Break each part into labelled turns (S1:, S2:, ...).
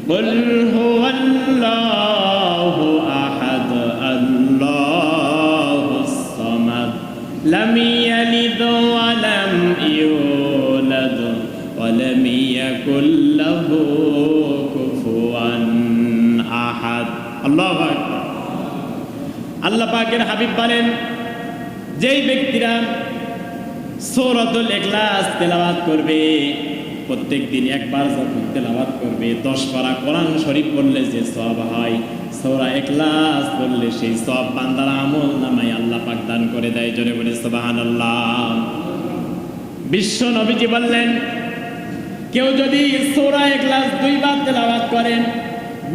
S1: কুল হুয়াল্লাহু আহাদ আল্লাহুস সামাদ লাম ইয়ালিদ ওয়া লাম ইউলাদ ওয়া লাম ইয়াকুল লাহু কুফুয়ান আহাদ। আল্লাহু আকবার। আল্লাহ পাকের হাবিব বলেন, যেই ব্যক্তিরা সূরাতুল ইখলাস তেলাওয়াত করবে, প্রত্যেক দিন একবার যখন তেলাওয়াত করবে, 10 পারা কোরআন শরীফ পড়লে যে সওয়াব হয়, সূরা ইখলাস পড়লে সেই সওয়াব বান্দার আমল নামায় আল্লাহ পাক দান করে দেয়। জোরে বলে সুবহানাল্লাহ। বিশ্ব নবীজি বললেন, কেউ যদি সূরা ইখলাস 2 বার তেলাওয়াত করেন,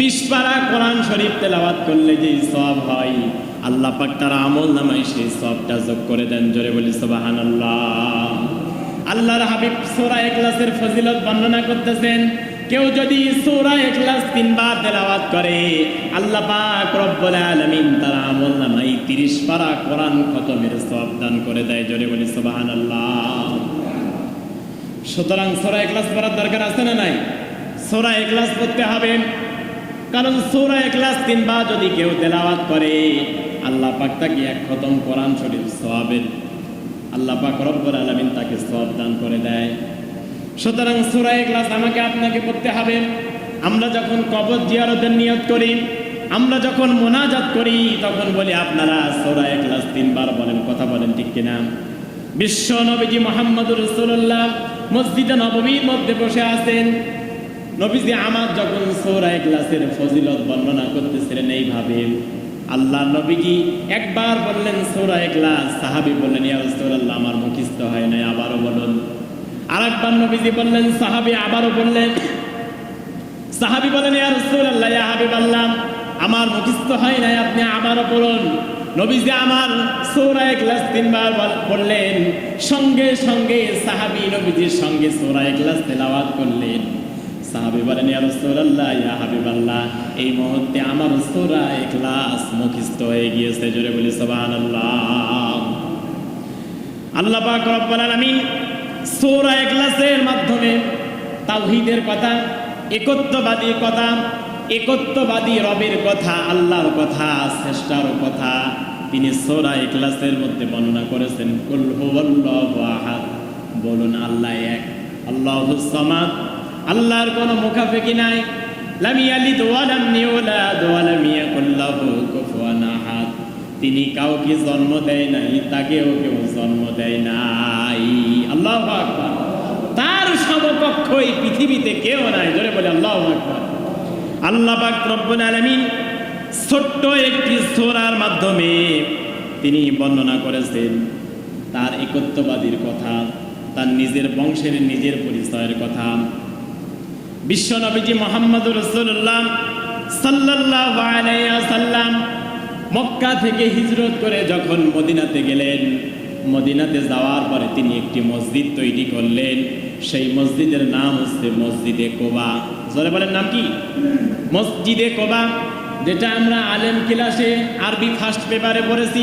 S1: 20 পারা কোরআন শরীফ তেলাওয়াত করলে যে সওয়াব হয়, আল্লাহ পাক তার আমল নামায় সেই সওয়াবটা যোগ করে দেন। জোরে বলি সুবহানাল্লাহ। আল্লাহর হাবিব সূরা ইখলাসের ফজিলত বর্ণনা করতেছেন, কেউ যদি সূরা ইখলাস 3 বার তেলাওয়াত করে, আল্লাহ পাক রব্বুল আলামিন তার আমল নামায় 30 পারা কোরআন খতমের সওয়াব দান করে দেয়। জোরে বলি সুবহানাল্লাহ। সুতরাং সূরা ইখলাস পড়ার দরকার আছে না নাই? সূরা ইখলাস পড়তে হবে, কারণ সূরা ইখলাস 3 বার যদি কেউ তেলাওয়াত করে, আল্লাহ পাক তাকে 1 খতম কোরআন শরীফ সওয়াবের আল্লাহ পাক রব্বুল আলামিন তাকে সওয়াব দান করে দেয়। সুতরাং সূরা ইখলাস আমাকে আপনাকে পড়তে হবে। আমরা যখন কবর জিয়ারতের নিয়ত করি, আমরা যখন মোনাজাত করি, তখন বলি আপনারা সূরা ইখলাস 3 বার বলেন। কথা বলেন ঠিক কিনা? বিশ্ব নবীজি মুহাম্মদুর রাসূলুল্লাহ মসজিদে নববীর মধ্যে বসে আছেন। নবীজি আমার যখন সূরা ইখলাসের ফজিলত বর্ণনা করতেছিলেন, এইভাবে আল্লাহ নবীজি একবার বললেন সূরা ইখলাস, সাহাবী বললেন, ইয়া রাসূলুল্লাহ আমার মুখস্থ হয় নাই, আবারও বলুন। আরেকবার নবীজি বললেন, সাহাবী আবারও বললেন। সাহাবী বলেন, ইয়া রাসূলুল্লাহ, ইয়া হাবিবাল্লাহ আমার মুখস্থ হয় নাই, আপনি আবারও পড়ুন। নবীজি আমার সূরা ইখলাস 3 বার পড়লেন। সঙ্গে সঙ্গে সাহাবী নবীজির সঙ্গে সূরা ইখলাস তেলাওয়াত করলেন। সাহাবী বলেন, ইয়া রাসূলুল্লাহ, ইয়া হাবিবাল্লাহ এই মুহূর্তে আমার সূরা ইখলাস মুখস্থ হয়ে গিয়েছে। জোরে বলি সুবহানাল্লাহ। আল্লাহ পাক রব্বুল আলামিন সূরা ইখলাসের মাধ্যমে তাওহীদের কথা, একত্ববাদী কথা, একত্ববাদী রবের কথা, আল্লাহর কথা, শ্রেষ্ঠর কথা তিনি সূরা ইখলাসের মধ্যে বর্ণনা করেছেন। কুল হুয়াল্লাহু আহাদ, বলুন আল্লাহ এক, আল্লাহুস সামাদ, আল্লাহর কোনো মুখাপেক্ষী নাই। লাম ইয়ালিদ ওয়া লাম ইউলাদ ওয়া লাম ইয়াকুল লাহু কুফুয়ান আহাদ, তিনি কাউকে জন্ম দেয় নাই, তাকেও কেউ জন্ম দেয় নাই। আল্লাহু আকবার। তার সমকক্ষ এই পৃথিবীতে কেউ নাই। জোরে বলে আল্লাহু আকবার। আল্লাহ পাক রব্বুল আলামিন ছোট্ট একটি সূরার মাধ্যমে তিনি বর্ণনা করেছেন তার একত্ববাদীর কথা, তার নিজের বংশের নিজের পরিচয়ের কথা। বিশ্ব নবীজি মুহাম্মদুর রাসূলুল্লাহ সাল্লাল্লাহু আলাইহি ওয়াসাল্লাম মক্কা থেকে হিজরত করে যখন মদিনাতে গেলেন, মদিনাতে যাওয়ার পরে তিনি একটি মসজিদ তৈরি করলেন। সেই মসজিদের নাম হচ্ছে মসজিদে কোবা। জোরে বলেন নাম কি? মসজিদে কোবা, যেটা আমরা আলেম ক্লাসে আরবি ফার্স্ট পেপারে পড়েছি।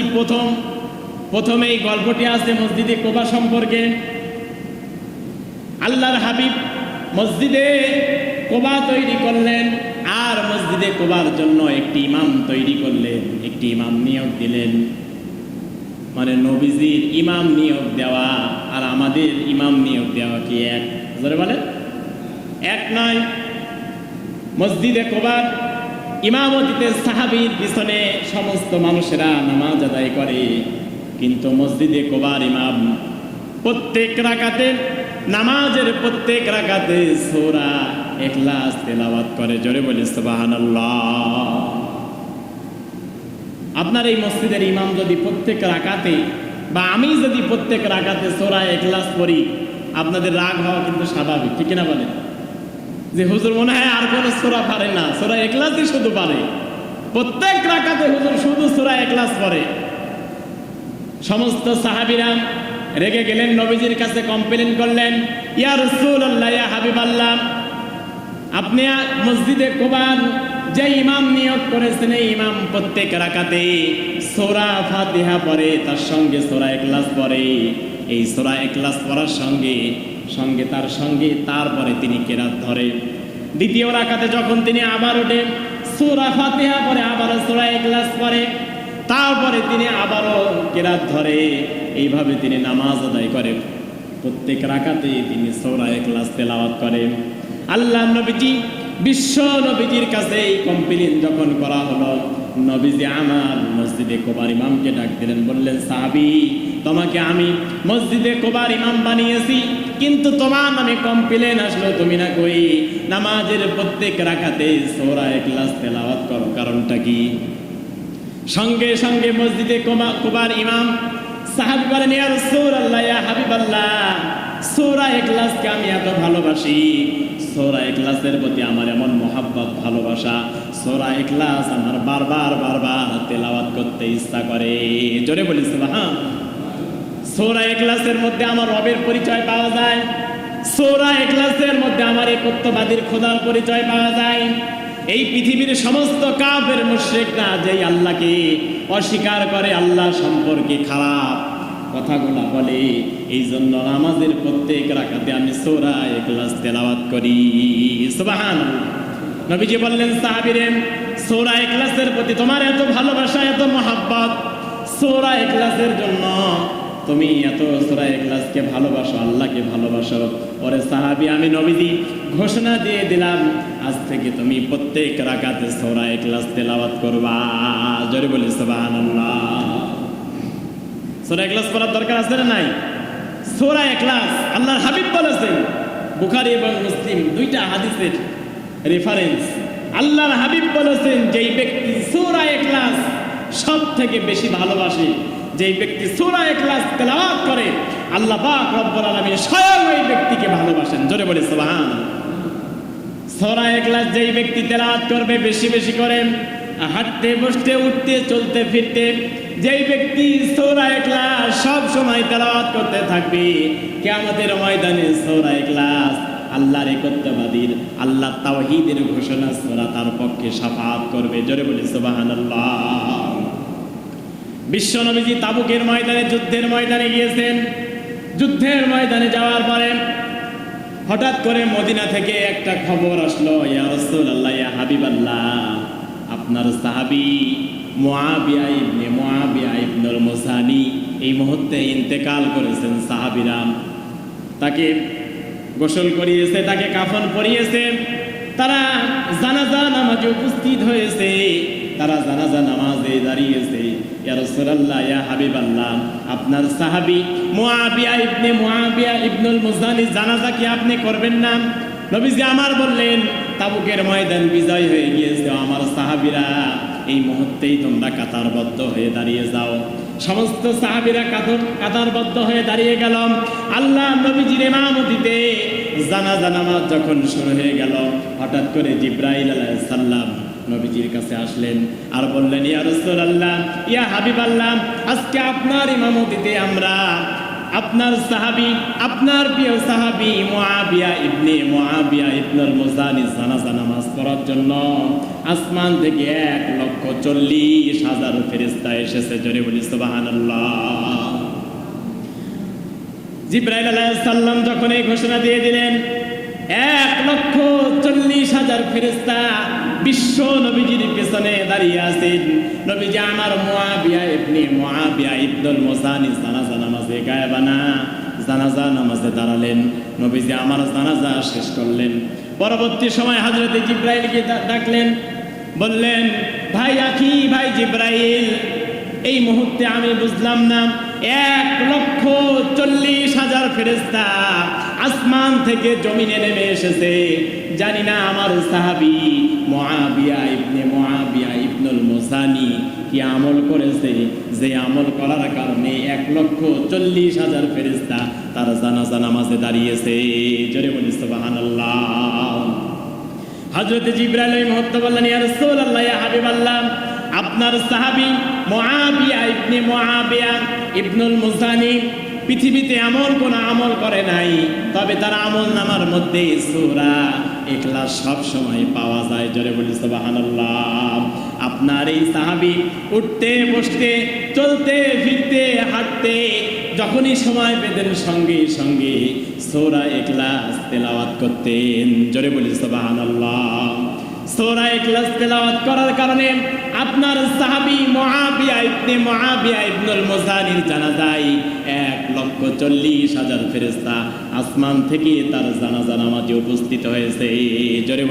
S1: প্রথমে এই গল্পটি আছে মসজিদে কোবা সম্পর্কে। আল্লাহর হাবিব মসজিদে কোবা তৈরি করলেন, আর মসজিদে কোবার জন্য একটি ইমাম তৈরি করলেন, একটি ইমাম নিয়োগ দিলেন। মানে নবীজির ইমাম নিয়োগ দেওয়া আর আমাদের ইমাম নিয়োগ দেওয়া কি এক? জোরে বলেন এক নয়। মসজিদে কোবার ইমামতিতে সাহাবীর পিছনে সমস্ত মানুষেরা নামাজ আদায় করে, কিন্তু মসজিদে কোবার ইমাম প্রত্যেক রাকাতে, নামাজের প্রত্যেক রাকাতে সূরা ইখলাস তেলাওয়াত করে। জোরে বলি সুবহানাল্লাহ। আপনার এই মসজিদের ইমাম যদি প্রত্যেক রাকাতে, বা আমি যদি প্রত্যেক রাকাতে সূরা ইখলাস পড়ি, আপনাদের রাগ হওয়া কিন্তু স্বাভাবিক, ঠিক কিনা বলেন? যে হুজুর মনে হয় আর কোনো সূরা পারে না, সূরা ইখলাসই শুধু পারে, প্রত্যেক রাকাতে হুজুর শুধু সূরা ইখলাস পড়ে। সমস্ত সাহাবীরা রেগে গেলেন, নবীজির কাছে কমপ্লেইন করলেন, ইয়া রাসূলুল্লাহ, ইয়া হাবিবাল্লাহ আপনি মসজিদে কোবার যে ইমাম নিয়োগ করেছেন, এই ইমাম প্রত্যেক রাকাতে সূরা ফাতিহা পড়ে, তার সঙ্গে সূরা ইখলাস পড়ে। এই সূরা ইখলাস পড়ার সঙ্গে সঙ্গে তারপরে তিনি কেরাত ধরে। দ্বিতীয় রাকাতে যখন তিনি আবার ওঠে সূরা ফাতিহা পড়ে, আবারও সূরা ইখলাস পড়ে, তারপরে তিনি আবারও কিরাত ধরে, এইভাবে তিনি নামাজ আদায় করে। প্রত্যেক রাকাতে তিনি সূরা ইখলাস তেলাওয়াত করেন। আল্লাহ নবীজি বিশ্ব নবীজির কাছে এই কমপ্লেইন যখন করা হলো, নবীজি আমার মসজিদে কোবার ইমামকে ডাক দিলেন, বললেন, সাহাবী, তোমাকে আমি মসজিদে কোবার ইমাম বানিয়েছি, কিন্তু তোমার নামে কমপ্লেইন আসলো তুমি না কই নামাজের প্রত্যেক রাকাতে সূরা ইখলাস তেলাওয়াত করো, কারণটা কি? সঙ্গে সঙ্গে মসজিদে কোবার ইমাম সাহাবী বলেন, ইয়া রাসূলুল্লাহ, ইয়া হাবিবাল্লাহ, সূরা ইখলাসকে আমি এত ভালোবাসি, সূরা ইখলাসের প্রতি আমার এমন মহাব্বত ভালোবাসা, সূরা ইখলাস আমার বারবার বারবার তেলাওয়াত করতে ইচ্ছা করে। জোরে বলি সুবহান। সূরা ইখলাসের মধ্যে আমার রবের পরিচয় পাওয়া যায়, সূরা ইখলাসের মধ্যে আমার একত্ববাদীর খোদার পরিচয় পাওয়া যায়। এই পৃথিবীর সমস্ত কাফের মুশরিকরা যেই আল্লাহকে অস্বীকার করে, আল্লাহ সম্পর্কে খারাপ কথাগুলো বলে, এই জন্য নামাজের প্রত্যেক রাকাতে আমি সূরা ইখলাস তেলাওয়াত করি। সুবহানাল্লাহ। নবীজি বললেন, সাহাবীরে, সূরা ইখলাসের প্রতি তোমার এত ভালোবাসা, এত মহব্বত, সূরা ইখলাসের জন্য তুমি এত সূরা ইখলাসকে ভালোবাসো, আল্লাহকে ভালোবাসো, ওরে সাহাবী, আমি নবীজি ঘোষণা দিয়ে দিলাম, আজ থেকে তুমি প্রত্যেক রাকাতে সূরা ইখলাস তেলাওয়াত করবা। জোরে বলি সুবহানাল্লাহ। সূরা ইখলাস পড়ার দরকার আছে না নাই? সূরা ইখলাস আল্লাহর হাবিব বলেছেন, বুখারী এবং মুসলিম দুইটা হাদিসের রেফারেন্স। আল্লাহর হাবিব বলেছেন, যেই ব্যক্তি সূরা ইখলাস সব থেকে বেশি ভালোবাসে, যেই ব্যক্তি সূরা ইখলাস তেলাওয়াত করে, আল্লাহ পাক রব্বুল আলামিন স্বয়ং ওই ব্যক্তিকে ভালোবাসেন। জোরে বলি সুবহানাল্লাহ। সূরা ইখলাস যেই ব্যক্তি তেলাওয়াত করবে বেশি বেশি করে, হাঁটতে বসতে উঠতে চলতে ফিরতে, যেই ব্যক্তি সূরা ইখলাস সব সময় তেলাওয়াত করতে থাকবে, কিয়ামতের ময়দানে সূরা ইখলাস আল্লাহর একত্ববাদীর, আল্লাহ তাওহীদের ঘোষণা সূরা তার পক্ষে শাফাআত করবে। জোরে বলি সুবহানাল্লাহ। বিশ্ব নবীজি তাবুকের ময়দানে, যুদ্ধের ময়দানে গিয়েছেন। যুদ্ধের ময়দানে যাওয়ার পরে হঠাৎ করে মদিনা থেকে একটা খবর আসলো, ইয়া রাসূলুল্লাহ, ইয়া হাবিবাল্লাহ, আপনার সাহাবী মুআবিয়া ইবনুল মুসানি এই মুহূর্তে ইন্তেকাল করেছেন। সাহাবীরা তাকে গোসল করিয়েছে, তাকে কাফন পরিয়েছে, তারা জানাজা নামাজে উপস্থিত হয়েছে, তারা জানাজা নামাজে দাঁড়িয়েছে। ইয়া রাসূলুল্লাহ, ইয়া হাবিবাল্লাহ, আপনার সাহাবী মুআবিয়া ইবনুল মুসানি জানাজা কি আপনি করবেন না? নবীজি আমার বললেন, তাবুকের ময়দান বিজয় হয়ে গিয়েছে, আমার সাহাবীরা এই মুহূর্তেই তোমরা কাতারবদ্ধ হয়ে দাঁড়িয়ে যাও। সমস্ত সাহাবীরা কাতারবদ্ধ হয়ে দাঁড়িয়ে গেল। আল্লাহ নবীজির ইমামতিতে জানাজা নামাজ যখন শুরু হয়ে গেল, হঠাৎ করে জিবরাইল আলাইহিস সালাম নবীজির কাছে আসলেন আর বললেন, ইয়া রাসূলুল্লাহ, ইয়া হাবিবাল্লাহ, আজকে আপনার ইমামতিতে আমরা আপনার সাহাবী, আপনার প্রিয় সাহাবী মুআবিয়া ইবনুল মুসানি জানাজা নামাজ পড়ার জন্য আসমান থেকে 1,40,000 ফেরেশতা এসেছে। জোরে বলি সুবহানাল্লাহ। জিবরাইল আলাইহিস সালাম যখন এই ঘোষণা দিয়ে দিলেন, 1,40,000 ফেরেশতা বিশ্ব নবীজির পেছনে দাঁড়িয়ে আছেন। নবীজি আমার মুআবিয়া ইবনুল মুসানি জানাজা নামাজে গায়েবানা জানাজা নামাজে দাঁড়ালেন। নবীজি আমার জানাজা শেষ করলেন। পরবর্তী সময় হযরত জিবরাইলকে ডাকলেন, বললেন, ভাই জিবরাইল, এই মুহূর্তে আমি বুঝলাম না, 1,40,000 ফেরেশতা আসমান থেকে জমিনে নেমে এসেছে, জানি না আমার সাহাবী মুআবিয়া ইবনুল মুসানি কি আমল করেছে, যে আমল করার কারণে 1,40,000 ফেরেশতা তার জানাজা নামাজে দাঁড়িয়েছে। জোরে বলি সুবহানাল্লাহ। হযরত জিবরাইল এই মুহূর্তে বললেন, ইয়া রাসূলুল্লাহ, ইয়া হাবিবাল্লাহ, আপনার সাহাবী মুআবিয়া ইবনুল মুসানি পৃথিবীতে এমন কোন আমল করে নাই, তবে তার আমল নামার মধ্যে সূরা ইখলাস সব সময় পাওয়া যায়। জোরে বলি সুবহানাল্লাহ। আপনার এই সাহাবী উঠতে বসতে চলতে ফিরতে হাঁটতে যখনই সময় পেতেন সঙ্গে সঙ্গে সূরা ইখলাস তেলাওয়াত করতেন। জোরে বলি সুবহানাল্লাহ। সূরা ইখলাস তেলাওয়াত করার কারণে আপনার সাহাবী মুআবিয়া ইবনুল মুজাহির জানাজায় 1,40,000 ফেরেশতা আসমান থেকে তার জানাজা নামাজে উপস্থিত হয়েছে। জোরে